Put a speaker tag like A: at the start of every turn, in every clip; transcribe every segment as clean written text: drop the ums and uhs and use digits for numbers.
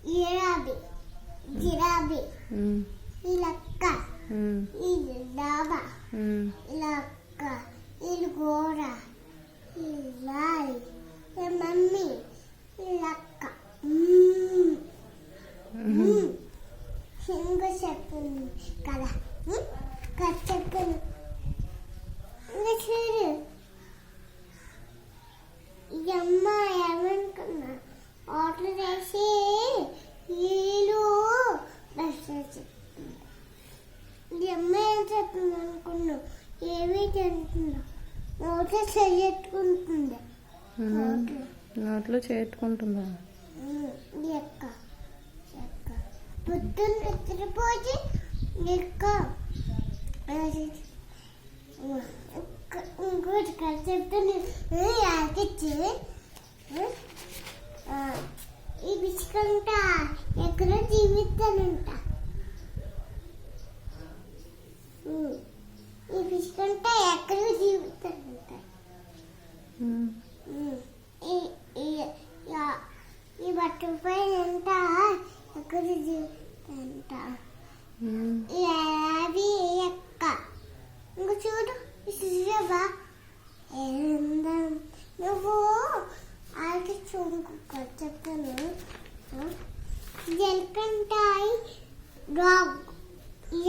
A: జిరాబీ జిరాబీ ఇలక్క ఇది డాబా ఇలక్క ఇది గోడ ఇలాలి మమ్మీ ఇలక్క సింగ చెప్పింది కదా చెప్పింది ఇంకా చూడు ఈ అమ్మ ఏమనుకున్నా ఆర్డర్ చేసి వీళ్ళు ఈ అమ్మ ఏం చెప్తుంది అనుకున్నా ఏమీ తింటున్నా నోట్లో చెయ్యట్టుకుంటుంది
B: నోట్లో చేట్టుకుంటుందా
A: ఎక్క ఎక్క పొద్దున్న నిద్రపోయి ఎక్క ఇంకోటి కదా చెప్తాను యాకిచ్చి ఈ బిస్కంట ఎక్కడో జీవిస్తానంట ఈ బిస్కంట ఎక్కడో జీవిస్తానంట ఈ బట్టపై ఎంత ఎక్కడ జీవిస్తానంట అది ఎక్క ఇంక చూడు చూసావా నువ్వు అది చూడు చెప్తాను జలకంటాయి డాగ్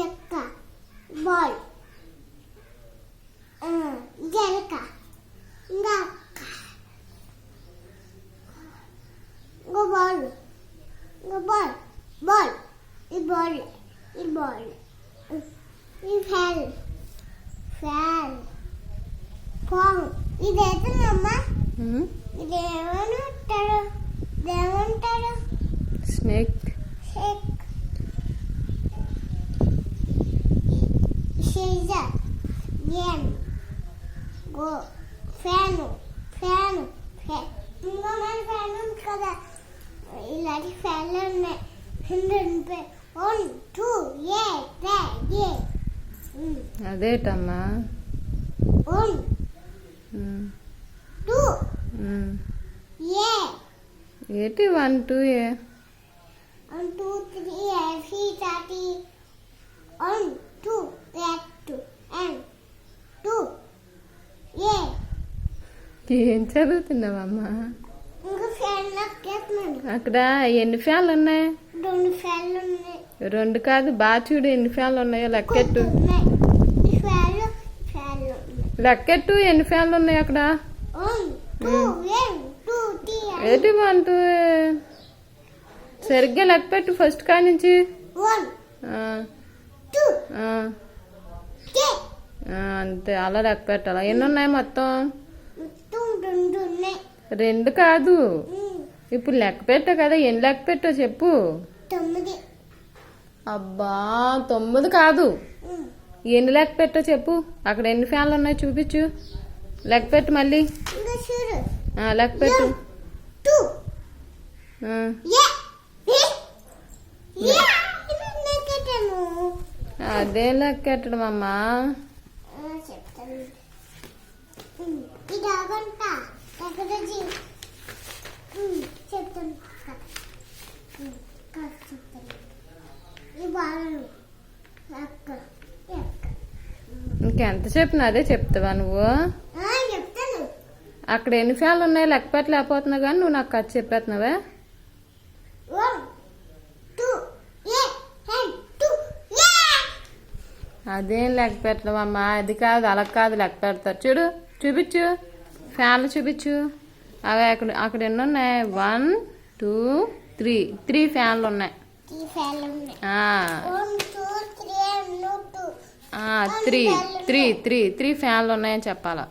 A: ఎక్క బాల్ జలక ఇంకా ఇంకో బాల్ ఇంకో బాల్ బాల్ ఈ బాల్ ఈ బాల్ ఈ ఫ్యాన్ ఫ్యాన్ పాంగ్ ఇదేంటమ్మా ఇదేమంటారు ఇదేమంటారు
B: స్నేక్
A: షేక్ సీజర్ గేమ్ గో ఫ్యాను ఫ్యాను ఇంకా మన ఫ్యాన్ ఉంది కదా ఇలాంటి ఫ్యాన్లు ఉన్నాయి 1 2 ఏ
B: అదేటమ్మా
A: 1 2 ఏ
B: ఏంటి 1 2 ఏ
A: 1 2 3 ఏ సి తాటి 1 2 2 and 2 ఏ
B: ఏం చదువుతున్నావమ్మా
A: ఇంకా ఫ్యాన్ నొక్కేస్తున్నాను
B: అక్కడ ఎన్ని ఫ్యాన్లు ఉన్నాయి
A: 2 ఫ్యాన్లు ఉన్నాయి
B: 2 కాదు బాగా చూడు ఎన్ని ఫ్యాన్లు ఉన్నాయో లెక్కెట్టు లెక్కెట్టు ఎన్ని ఫ్యాన్లు ఉన్నాయి అక్కడ ఏంటి 1 2 సరిగ్గా లెక్కపెట్టు ఫస్ట్ కా నుంచి అంతే అలా లెక్క పెట్టాలా ఎన్ని ఉన్నాయి మొత్తం 2 కాదు ఇప్పుడు లెక్క పెట్టా కదా ఎన్ని లెక్క పెట్టో చెప్పు
A: 9
B: అబ్బా 9 కాదు ఎన్ని లెక్క పెట్టో చెప్పు అక్కడ ఎన్ని ఫ్యాన్లు ఉన్నాయి చూపించు లెక్క పెట్టు మళ్ళీ లెక్క పెట్టు అదే లెక్క పెట్టడం అమ్మా ఇంకెంత చెప్పిన అదే చెప్తావా నువ్వు అక్కడ ఎన్ని ఫ్యాన్లు ఉన్నాయి లెక్క పెట్టలేకపోతున్నావు కానీ నువ్వు నాకు కథ చెప్పేస్తున్నావా అదేం లెక్క పెట్టడం అమ్మా అది కాదు అలా కాదు లెక్క పెడతారు చూడు చూపించు ఫ్యాన్లు చూపించు అవి అక్కడ ఎన్ని ఉన్నాయి 1 2 3 ఫ్యాన్లు ఉన్నాయి 3 ఫ్యాన్లు ఉన్నాయని చెప్పాలా